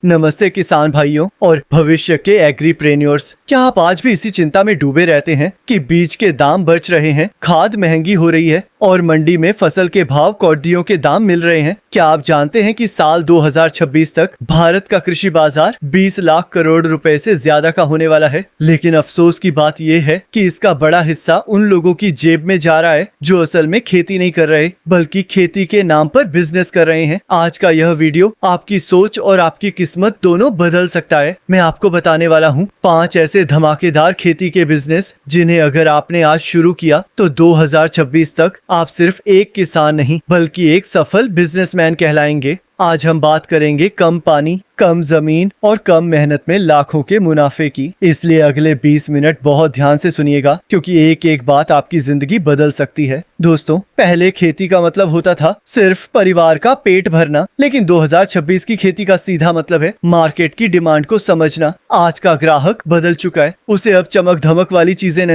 नमस्ते किसान भाइयों और भविष्य के एग्रीप्रेन्योर्स। क्या आप आज भी इसी चिंता में डूबे रहते हैं कि बीज के दाम बढ़ रहे हैं, खाद महंगी हो रही है और मंडी में फसल के भाव कौडियों के दाम मिल रहे हैं? क्या आप जानते हैं कि साल 2026 तक भारत का कृषि बाजार 20 लाख करोड़ रुपए से ज्यादा का होने वाला है? लेकिन अफसोस की बात यह है कि इसका बड़ा हिस्सा उन लोगों की जेब में जा रहा है जो असल में खेती नहीं कर रहे बल्कि खेती के नाम पर बिजनेस कर रहे हैं। आज का यह वीडियो आपकी सोच और आपकी किस्मत दोनों बदल सकता है। मैं आपको बताने वाला हूँ 5 ऐसे धमाकेदार खेती के बिजनेस जिन्हें अगर आपने आज शुरू किया तो 2026 तक आप सिर्फ एक किसान नहीं बल्कि एक सफल बिजनेसमैन कहलाएंगे। आज हम बात करेंगे कम पानी, कम जमीन और कम मेहनत में लाखों के मुनाफे की। इसलिए अगले 20 मिनट बहुत ध्यान से सुनिएगा क्योंकि एक एक बात आपकी जिंदगी बदल सकती है। दोस्तों, पहले खेती का मतलब होता था सिर्फ परिवार का पेट भरना, लेकिन 2026 की खेती का सीधा मतलब है मार्केट की डिमांड को समझना। आज का ग्राहक बदल चुका है। उसे अब चमक धमक वाली चीजें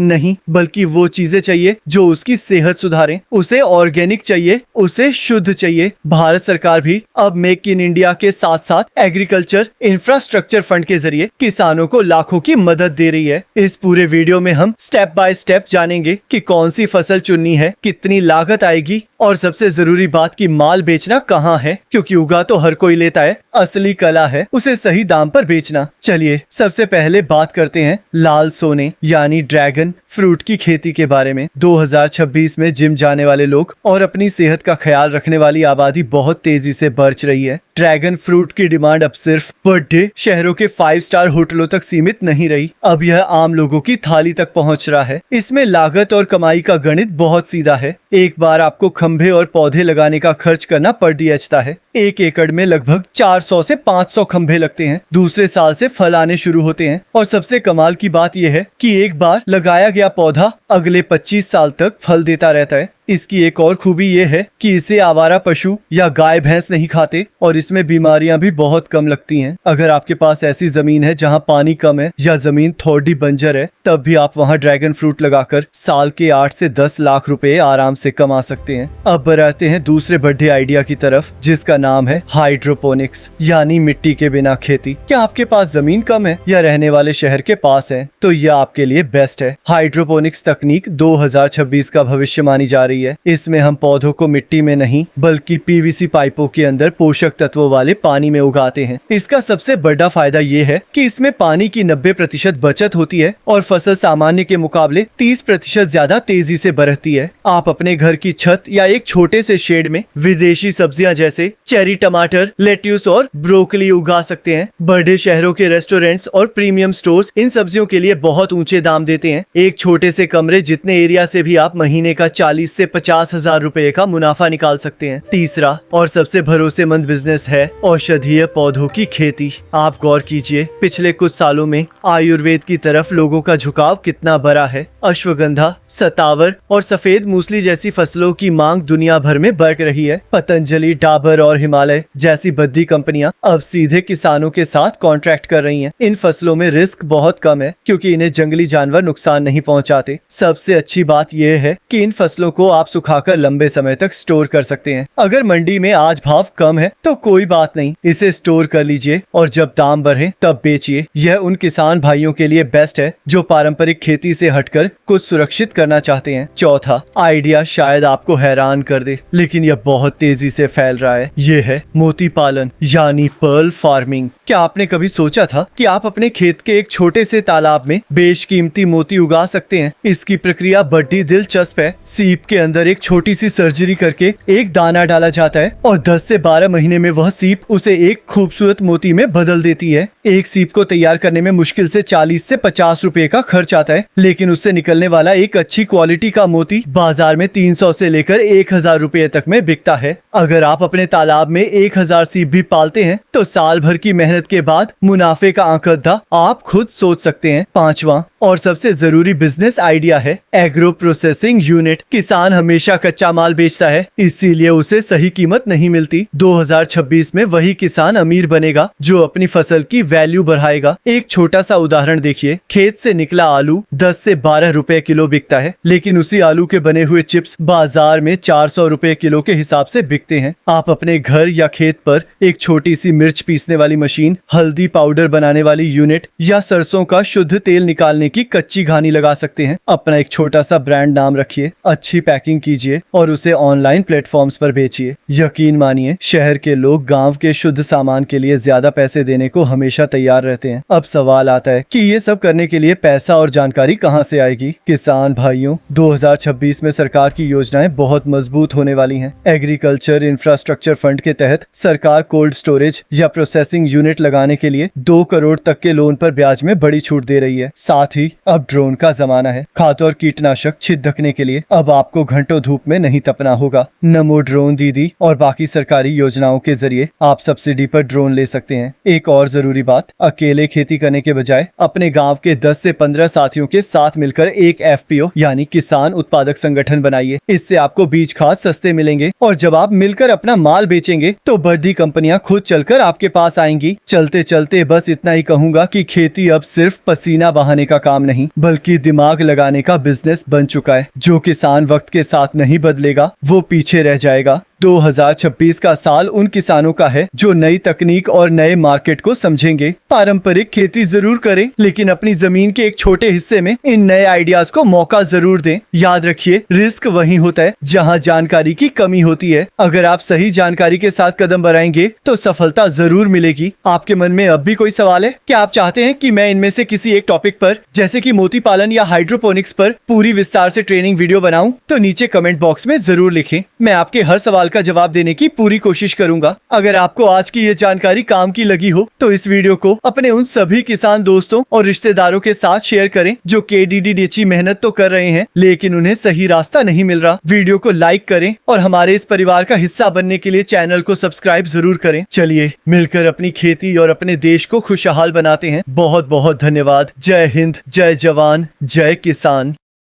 नहीं बल्कि वो चीजें चाहिए जो उसकी सेहत सुधारें। उसे ऑर्गेनिक चाहिए, उसे शुद्ध चाहिए। भारत सरकार भी अब मेक इन इंडिया के साथ साथ एग्रीकल्चर इंफ्रास्ट्रक्चर फंड के जरिए किसानों को लाखों की मदद दे रही है। इस पूरे वीडियो में हम स्टेप बाय स्टेप जानेंगे कि कौन सी फसल चुननी है, कितनी लागत आएगी और सबसे जरूरी बात की माल बेचना कहाँ है, क्योंकि उगा तो हर कोई लेता है, असली कला है उसे सही दाम पर बेचना। चलिए सबसे पहले बात करते हैं लाल सोने यानी ड्रैगन फ्रूट की खेती के बारे में। 2026 में जिम जाने वाले लोग और अपनी सेहत का ख्याल रखने वाली आबादी बहुत तेजी से बढ़ रही है। ड्रैगन फ्रूट की डिमांड अब सिर्फ बर्थडे शहरों के 5 स्टार होटलों तक सीमित नहीं रही, अब यह आम लोगों की थाली तक पहुंच रहा है। इसमें लागत और कमाई का गणित बहुत सीधा है। एक बार आपको खंभे और पौधे लगाने का खर्च करना पड़ दिया है। 1 एकड़ में लगभग 400 से 500 खंभे लगते हैं। दूसरे साल से फल आने शुरू होते हैं और सबसे कमाल की बात यह है कि एक बार लगाया गया पौधा अगले 25 साल तक फल देता रहता है। इसकी एक और खूबी ये है कि इसे आवारा पशु या गाय भैंस नहीं खाते और इसमें बीमारियां भी बहुत कम लगती हैं। अगर आपके पास ऐसी जमीन है जहां पानी कम है या जमीन थोड़ी बंजर है, तब भी आप वहां ड्रैगन फ्रूट लगाकर साल के 8 से 10 लाख रुपए आराम से कमा सकते हैं। अब बढ़ते हैं दूसरे बड़े आइडिया की तरफ जिसका नाम है हाइड्रोपोनिक्स यानी मिट्टी के बिना खेती। क्या आपके पास जमीन कम है या रहने वाले शहर के पास है तो यह आपके लिए बेस्ट है। हाइड्रोपोनिक्स तकनीक 2026 का भविष्य मानी जा रही है। इसमें हम पौधों को मिट्टी में नहीं बल्कि पीवीसी पाइपों के अंदर पोषक तत्वों वाले पानी में उगाते हैं। इसका सबसे बड़ा फायदा ये है कि इसमें पानी की 90% बचत होती है और फसल सामान्य के मुकाबले 30% ज्यादा तेजी से बढ़ती है। आप अपने घर की छत या एक छोटे से शेड में विदेशी सब्जियां जैसे चेरी टमाटर, लेट्यूस और ब्रोकली उगा सकते हैं। बड़े शहरों के रेस्टोरेंट्स और प्रीमियम स्टोर्स इन सब्जियों के लिए बहुत ऊंचे दाम देते हैं। एक छोटे से कमरे जितने एरिया से भी आप महीने का 40 से 50 हजार रुपए का मुनाफा निकाल सकते हैं। तीसरा और सबसे भरोसेमंद बिजनेस है औषधीय पौधों की खेती। आप गौर कीजिए पिछले कुछ सालों में आयुर्वेद की तरफ लोगों का झुकाव कितना बड़ा है। अश्वगंधा, सतावर और सफेद मूसली जैसी फसलों की मांग दुनिया भर में बढ़ रही है। पतंजलि, डाबर और हिमालय जैसी बड़ी कंपनियां अब सीधे किसानों के साथ कॉन्ट्रैक्ट कर रही हैं। इन फसलों में रिस्क बहुत कम है क्योंकि इन्हें जंगली जानवर नुकसान नहीं पहुंचाते। सबसे अच्छी बात यह है कि इन फसलों को आप सुखाकर लंबे समय तक स्टोर कर सकते हैं। अगर मंडी में आज भाव कम है तो कोई बात नहीं, इसे स्टोर कर लीजिए और जब दाम बढ़े तब बेचिए। यह उन किसान भाइयों के लिए बेस्ट है जो पारंपरिक खेती से हटकर कुछ सुरक्षित करना चाहते हैं। चौथा आइडिया शायद आपको हैरान कर दे लेकिन यह बहुत तेजी से फैल रहा है। यह है मोती पालन यानी पर्ल फार्मिंग। क्या आपने कभी सोचा था कि आप अपने खेत के एक छोटे से तालाब में बेशकीमती मोती उगा सकते हैं? इसकी प्रक्रिया बड़ी दिलचस्प है। सीप के अंदर एक छोटी सी सर्जरी करके एक दाना डाला जाता है और 10 से 12 महीने में वह सीप उसे एक खूबसूरत मोती में बदल देती है। एक सीप को तैयार करने में मुश्किल से 40 से 50 रुपए का खर्च आता है, लेकिन उससे निकलने वाला एक अच्छी क्वालिटी का मोती बाजार में 300 से लेकर 1000 रुपए तक में बिकता है। अगर आप अपने तालाब में 1000 सीप भी पालते हैं तो साल भर की मेहनत के बाद मुनाफे का आंकड़ा आप खुद सोच सकते हैं। पांचवा और सबसे जरूरी बिजनेस आइडिया है एग्रो प्रोसेसिंग यूनिट। किसान हमेशा कच्चा माल बेचता है, इसीलिए उसे सही कीमत नहीं मिलती। 2026 में वही किसान अमीर बनेगा जो अपनी फसल की वैल्यू बढ़ाएगा। एक छोटा सा उदाहरण देखिए, खेत से निकला आलू 10 से 12 रुपए किलो बिकता है, लेकिन उसी आलू के बने हुए चिप्स बाजार में 400 रुपए किलो के हिसाब से बिकते सीखते हैं। आप अपने घर या खेत पर एक छोटी सी मिर्च पीसने वाली मशीन, हल्दी पाउडर बनाने वाली यूनिट या सरसों का शुद्ध तेल निकालने की कच्ची घानी लगा सकते हैं। अपना एक छोटा सा ब्रांड नाम रखिए, अच्छी पैकिंग कीजिए और उसे ऑनलाइन प्लेटफॉर्म्स पर बेचिए। यकीन मानिए, शहर के लोग गांव के शुद्ध सामान के लिए ज्यादा पैसे देने को हमेशा तैयार रहते हैं। अब सवाल आता है कि ये सब करने के लिए पैसा और जानकारी कहां से आएगी? किसान भाइयों, 2026 में सरकार की योजनाएं बहुत मजबूत होने वाली हैं। एग्रीकल्चर इंफ्रास्ट्रक्चर फंड के तहत सरकार कोल्ड स्टोरेज या प्रोसेसिंग यूनिट लगाने के लिए 2 करोड़ तक के लोन पर ब्याज में बड़ी छूट दे रही है। साथ ही अब ड्रोन का जमाना है। खाद और कीटनाशक छिड़कने के लिए अब आपको घंटों धूप में नहीं तपना होगा। नमो ड्रोन दीदी और बाकी सरकारी योजनाओं के जरिए आप सब्सिडी पर ड्रोन ले सकते हैं। एक और जरूरी बात, अकेले खेती करने के बजाय अपने गांव के 10 से 15 साथियों के साथ मिलकर एक FPO यानी किसान उत्पादक संगठन बनाइए। इससे आपको बीज खाद सस्ते मिलेंगे और जब आप मिलकर अपना माल बेचेंगे तो बड़ी कंपनियां खुद चलकर आपके पास आएंगी। चलते चलते बस इतना ही कहूंगा कि खेती अब सिर्फ पसीना बहाने का काम नहीं बल्कि दिमाग लगाने का बिजनेस बन चुका है। जो किसान वक्त के साथ नहीं बदलेगा वो पीछे रह जाएगा। 2026 का साल उन किसानों का है जो नई तकनीक और नए मार्केट को समझेंगे। पारंपरिक खेती जरूर करें लेकिन अपनी जमीन के एक छोटे हिस्से में इन नए आइडियाज को मौका जरूर दें। याद रखिए, रिस्क वहीं होता है जहां जानकारी की कमी होती है। अगर आप सही जानकारी के साथ कदम बढ़ाएंगे तो सफलता जरूर मिलेगी। आपके मन में अब भी कोई सवाल है? क्या आप चाहते हैं कि मैं इनमें से किसी एक टॉपिक पर जैसे कि मोती पालन या हाइड्रोपोनिक्स पर पूरी विस्तार से ट्रेनिंग वीडियो बनाऊं? तो नीचे कमेंट बॉक्स में जरूर लिखें। मैं आपके हर सवाल का जवाब देने की पूरी कोशिश करूंगा। अगर आपको आज की ये जानकारी काम की लगी हो तो इस वीडियो को अपने उन सभी किसान दोस्तों और रिश्तेदारों के साथ शेयर करें जो KDDDHE मेहनत तो कर रहे हैं लेकिन उन्हें सही रास्ता नहीं मिल रहा। वीडियो को लाइक करें और हमारे इस परिवार का हिस्सा बनने के लिए चैनल को सब्सक्राइब जरूर करें। चलिए मिलकर अपनी खेती और अपने देश को खुशहाल बनाते हैं। बहुत बहुत धन्यवाद। जय हिंद, जय जवान, जय किसान।